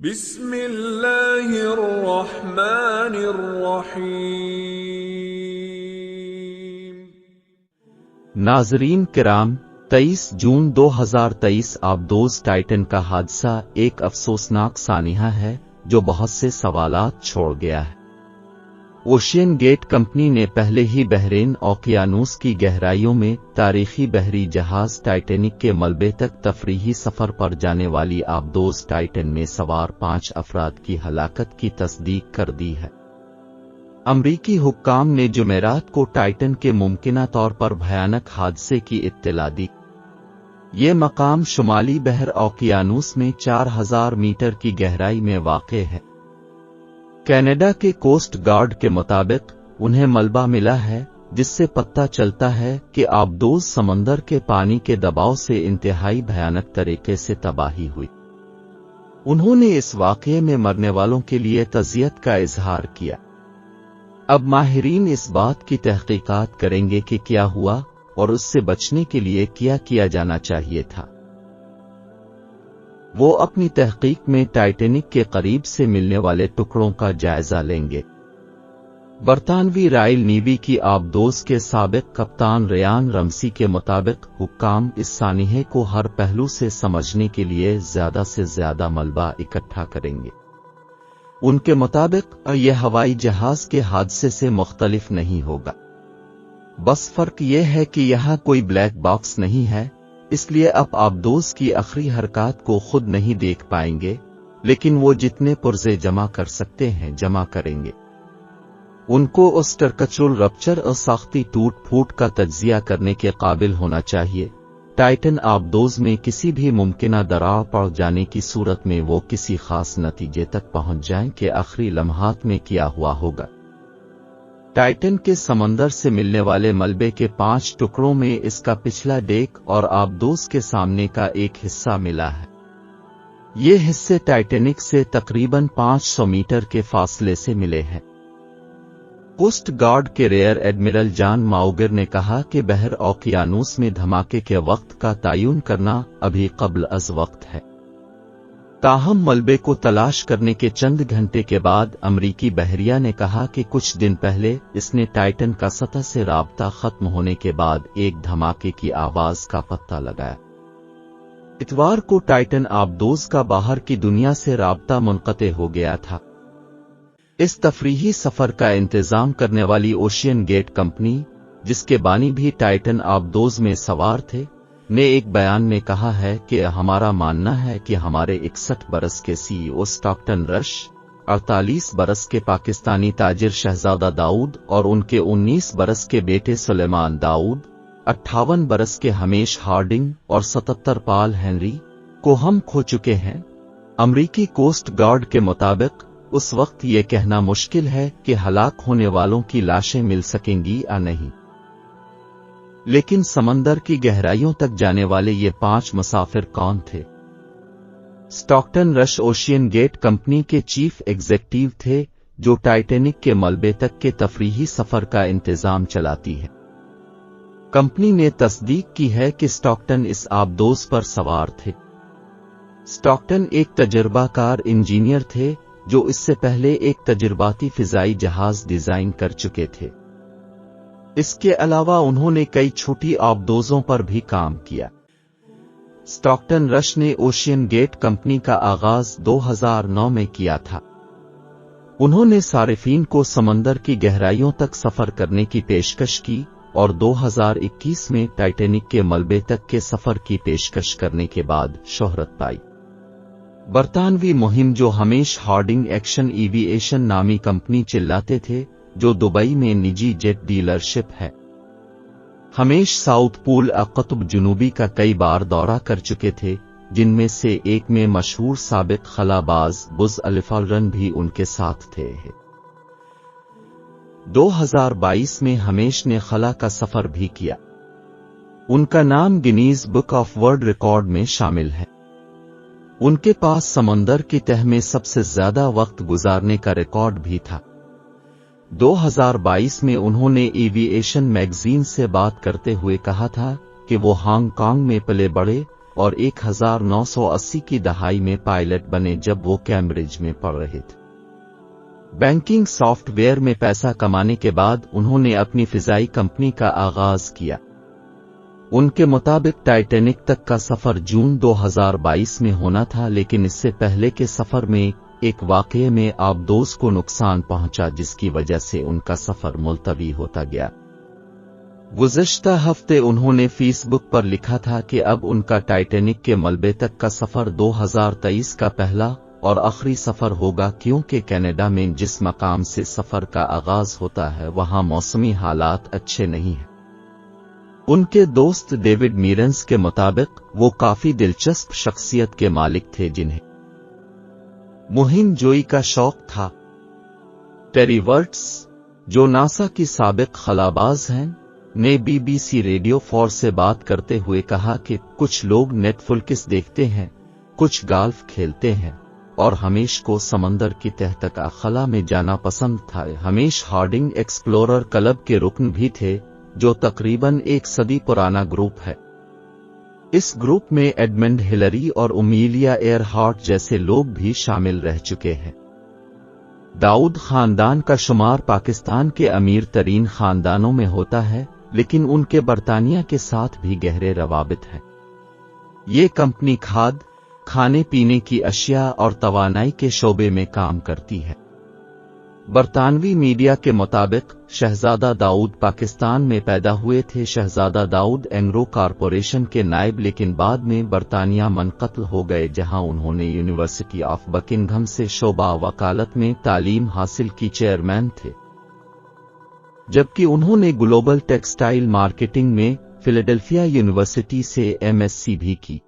بسم اللہ الرحمن الرحیم۔ ناظرین کرام، 23 جون 2023 آبدوز ٹائٹن کا حادثہ ایک افسوسناک سانحہ ہے جو بہت سے سوالات چھوڑ گیا ہے۔ اوشین گیٹ کمپنی نے پہلے ہی بحرین اوقیانوس کی گہرائیوں میں تاریخی بحری جہاز ٹائٹینک کے ملبے تک تفریحی سفر پر جانے والی آبدوز ٹائٹن میں سوار 5 افراد کی ہلاکت کی تصدیق کر دی ہے۔ امریکی حکام نے جمعرات کو ٹائٹن کے ممکنہ طور پر بھیانک حادثے کی اطلاع دی۔ یہ مقام شمالی بحر اوقیانوس میں 4000 میٹر کی گہرائی میں واقع ہے۔ کینیڈا کے کوسٹ گارڈ کے مطابق انہیں ملبہ ملا ہے جس سے پتہ چلتا ہے کہ آبدوز سمندر کے پانی کے دباؤ سے انتہائی بھیانک طریقے سے تباہی ہوئی۔ انہوں نے اس واقعے میں مرنے والوں کے لیے تعزیت کا اظہار کیا۔ اب ماہرین اس بات کی تحقیقات کریں گے کہ کیا ہوا اور اس سے بچنے کے لیے کیا کیا جانا چاہیے تھا۔ وہ اپنی تحقیق میں ٹائٹینک کے قریب سے ملنے والے ٹکڑوں کا جائزہ لیں گے۔ برطانوی رائل نیوی کی آبدوز کے سابق کپتان ریان رمسی کے مطابق حکام اس سانحے کو ہر پہلو سے سمجھنے کے لیے زیادہ سے زیادہ ملبہ اکٹھا کریں گے۔ ان کے مطابق یہ ہوائی جہاز کے حادثے سے مختلف نہیں ہوگا، بس فرق یہ ہے کہ یہاں کوئی بلیک باکس نہیں ہے، اس لیے اب آبدوز کی آخری حرکات کو خود نہیں دیکھ پائیں گے، لیکن وہ جتنے پرزے جمع کر سکتے ہیں جمع کریں گے۔ ان کو اسٹرکچرل رپچر اور ساختی ٹوٹ پھوٹ کا تجزیہ کرنے کے قابل ہونا چاہیے۔ ٹائٹن آبدوز میں کسی بھی ممکنہ دراڑ پڑ جانے کی صورت میں وہ کسی خاص نتیجے تک پہنچ جائیں کہ آخری لمحات میں کیا ہوا ہوگا۔ ٹائٹن کے سمندر سے ملنے والے ملبے کے 5 ٹکڑوں میں اس کا پچھلا ڈیک اور آبدوز کے سامنے کا ایک حصہ ملا ہے۔ یہ حصے ٹائٹینک سے تقریباً 500 میٹر کے فاصلے سے ملے ہیں۔ کوسٹ گارڈ کے ریئر ایڈمرل جان ماؤگر نے کہا کہ بحر اوقیانوس میں دھماکے کے وقت کا تعین کرنا ابھی قبل از وقت ہے۔ تاہم ملبے کو تلاش کرنے کے چند گھنٹے کے بعد امریکی بحریہ نے کہا کہ کچھ دن پہلے اس نے ٹائٹن کا سطح سے رابطہ ختم ہونے کے بعد ایک دھماکے کی آواز کا پتہ لگایا۔ اتوار کو ٹائٹن آبدوز کا باہر کی دنیا سے رابطہ منقطع ہو گیا تھا۔ اس تفریحی سفر کا انتظام کرنے والی اوشین گیٹ کمپنی، جس کے بانی بھی ٹائٹن آبدوز میں سوار تھے، نے ایک بیان میں کہا ہے کہ ہمارا ماننا ہے کہ ہمارے 61 برس کے سی ای او اسٹاکٹن رش، 48 برس کے پاکستانی تاجر شہزادہ داؤد اور ان کے 19 برس کے بیٹے سلیمان داؤد، 58 برس کے ہمیش ہارڈنگ اور 77 پال ہنری کو ہم کھو چکے ہیں۔ امریکی کوسٹ گارڈ کے مطابق اس وقت یہ کہنا مشکل ہے کہ ہلاک ہونے والوں کی لاشیں مل سکیں گی یا نہیں، لیکن سمندر کی گہرائیوں تک جانے والے یہ 5 مسافر کون تھے؟ اسٹاکٹن رش اوشین گیٹ کمپنی کے چیف ایگزیکٹو تھے جو ٹائٹینک کے ملبے تک کے تفریحی سفر کا انتظام چلاتی ہے۔ کمپنی نے تصدیق کی ہے کہ اسٹاکٹن اس آبدوز پر سوار تھے۔ اسٹاکٹن ایک تجربہ کار انجینئر تھے جو اس سے پہلے ایک تجرباتی فضائی جہاز ڈیزائن کر چکے تھے۔ اس کے علاوہ انہوں نے کئی چھوٹی آبدوزوں پر بھی کام کیا۔ اسٹاکٹن رش نے اوشین گیٹ کمپنی کا آغاز 2009 میں کیا تھا۔ انہوں نے صارفین کو سمندر کی گہرائیوں تک سفر کرنے کی پیشکش کی اور 2021 میں ٹائٹینک کے ملبے تک کے سفر کی پیشکش کرنے کے بعد شہرت پائی۔ برطانوی مہم جو ہمیش ہارڈنگ ایکشن ایوییشن نامی کمپنی چلاتے تھے جو دبئی میں نجی جیٹ ڈیلرشپ ہے۔ ہمیش ساؤتھ پول قطب جنوبی کا کئی بار دورہ کر چکے تھے، جن میں سے ایک میں مشہور سابق خلا باز بز الفالرن بھی ان کے ساتھ تھے۔ 2022 میں ہمیش نے خلا کا سفر بھی کیا۔ ان کا نام Guinness book of world record میں شامل ہے۔ ان کے پاس سمندر کی تہہ میں سب سے زیادہ وقت گزارنے کا ریکارڈ بھی تھا۔ 2022 میں انہوں نے ایوییشن میگزین سے بات کرتے ہوئے کہا تھا کہ وہ ہانگ کانگ میں پلے بڑے اور 1980 کی دہائی میں پائلٹ بنے جب وہ کیمبرج میں پڑھ رہے تھے۔ بینکنگ سافٹ ویئر میں پیسہ کمانے کے بعد انہوں نے اپنی فضائی کمپنی کا آغاز کیا۔ ان کے مطابق ٹائٹینک تک کا سفر جون 2022 میں ہونا تھا، لیکن اس سے پہلے کے سفر میں ایک واقعے میں آبدوز کو نقصان پہنچا جس کی وجہ سے ان کا سفر ملتوی ہوتا گیا۔ گزشتہ ہفتے انہوں نے فیس بک پر لکھا تھا کہ اب ان کا ٹائٹینک کے ملبے تک کا سفر 2023 کا پہلا اور آخری سفر ہوگا، کیونکہ کینیڈا میں جس مقام سے سفر کا آغاز ہوتا ہے وہاں موسمی حالات اچھے نہیں ہیں۔ ان کے دوست ڈیوڈ میرنز کے مطابق وہ کافی دلچسپ شخصیت کے مالک تھے جنہیں مہم جوئی کا شوق تھا۔ ٹیری ورٹس، جو ناسا کی سابق خلاباز ہیں، نے بی بی سی ریڈیو 4 سے بات کرتے ہوئے کہا کہ کچھ لوگ نیٹ فلکس دیکھتے ہیں، کچھ گالف کھیلتے ہیں، اور ہمیش کو سمندر کی تہ تک خلا میں جانا پسند تھا۔ ہمیش ہارڈنگ ایکسپلورر کلب کے رکن بھی تھے، جو تقریباً 1 صدی پرانا گروپ ہے۔ اس گروپ میں ایڈمنڈ ہلری اور امیلیا ایئر ہارٹ جیسے لوگ بھی شامل رہ چکے ہیں۔ داؤد خاندان کا شمار پاکستان کے امیر ترین خاندانوں میں ہوتا ہے، لیکن ان کے برطانیہ کے ساتھ بھی گہرے روابط ہیں۔ یہ کمپنی کھاد، کھانے پینے کی اشیاء اور توانائی کے شعبے میں کام کرتی ہے۔ برطانوی میڈیا کے مطابق شہزادہ داؤد پاکستان میں پیدا ہوئے تھے۔ شہزادہ داؤد اینگرو کارپوریشن کے نائب لیکن بعد میں برطانیہ منتقل ہو گئے، جہاں انہوں نے یونیورسٹی آف بکنگھم سے شعبہ وکالت میں تعلیم حاصل کی چیئرمین تھے، جبکہ انہوں نے گلوبل ٹیکسٹائل مارکیٹنگ میں فیلاڈیلفیا یونیورسٹی سے MSc بھی کی۔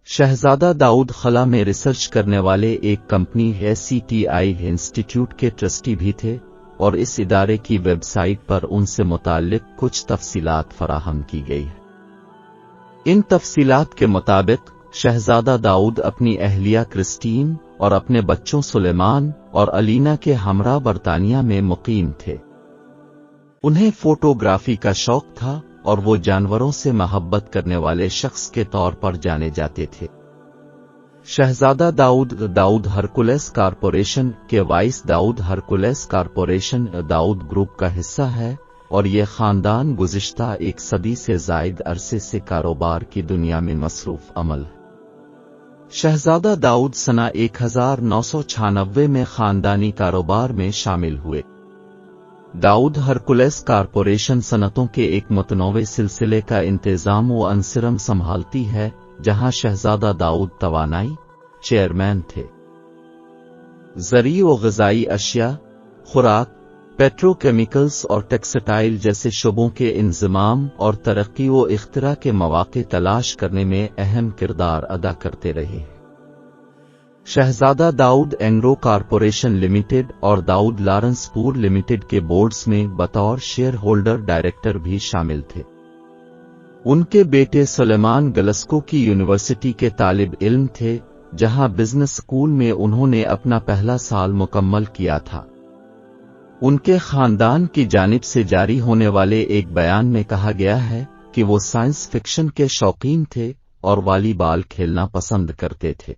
شہزادہ داؤد خلا میں ریسرچ کرنے والے ایک کمپنی ACTI انسٹیٹیوٹ کے ٹرسٹی بھی تھے، اور اس ادارے کی ویب سائٹ پر ان سے متعلق کچھ تفصیلات فراہم کی گئی ہیں۔ ان تفصیلات کے مطابق شہزادہ داؤد اپنی اہلیہ کرسٹین اور اپنے بچوں سلیمان اور الینا کے ہمراہ برطانیہ میں مقیم تھے۔ انہیں فوٹوگرافی کا شوق تھا اور وہ جانوروں سے محبت کرنے والے شخص کے طور پر جانے جاتے تھے۔ شہزادہ داؤد ہرکولس کارپوریشن کے وائس داؤد ہرکولس کارپوریشن داؤد گروپ کا حصہ ہے، اور یہ خاندان گزشتہ 1 صدی سے زائد عرصے سے کاروبار کی دنیا میں مصروف عمل ہے۔ شہزادہ داؤد سنہ 1996 میں خاندانی کاروبار میں شامل ہوئے۔ داؤد ہرکولس کارپوریشن صنعتوں کے ایک متنوع سلسلے کا انتظام و انصرم سنبھالتی ہے، جہاں شہزادہ داؤد توانائی چیئرمین تھے۔ زرعی و غذائی اشیاء، خوراک، پیٹرو کیمیکلز اور ٹیکسٹائل جیسے شعبوں کے انضمام اور ترقی و اختراع کے مواقع تلاش کرنے میں اہم کردار ادا کرتے رہے ہیں۔ شہزادہ داؤد اینگرو کارپوریشن لمیٹڈ اور داؤد لارنس پور لمیٹڈ کے بورڈز میں بطور شیئر ہولڈر ڈائریکٹر بھی شامل تھے۔ ان کے بیٹے سلیمان گلسکو کی یونیورسٹی کے طالب علم تھے، جہاں بزنس اسکول میں انہوں نے اپنا پہلا سال مکمل کیا تھا۔ ان کے خاندان کی جانب سے جاری ہونے والے ایک بیان میں کہا گیا ہے کہ وہ سائنس فکشن کے شوقین تھے اور والی بال کھیلنا پسند کرتے تھے۔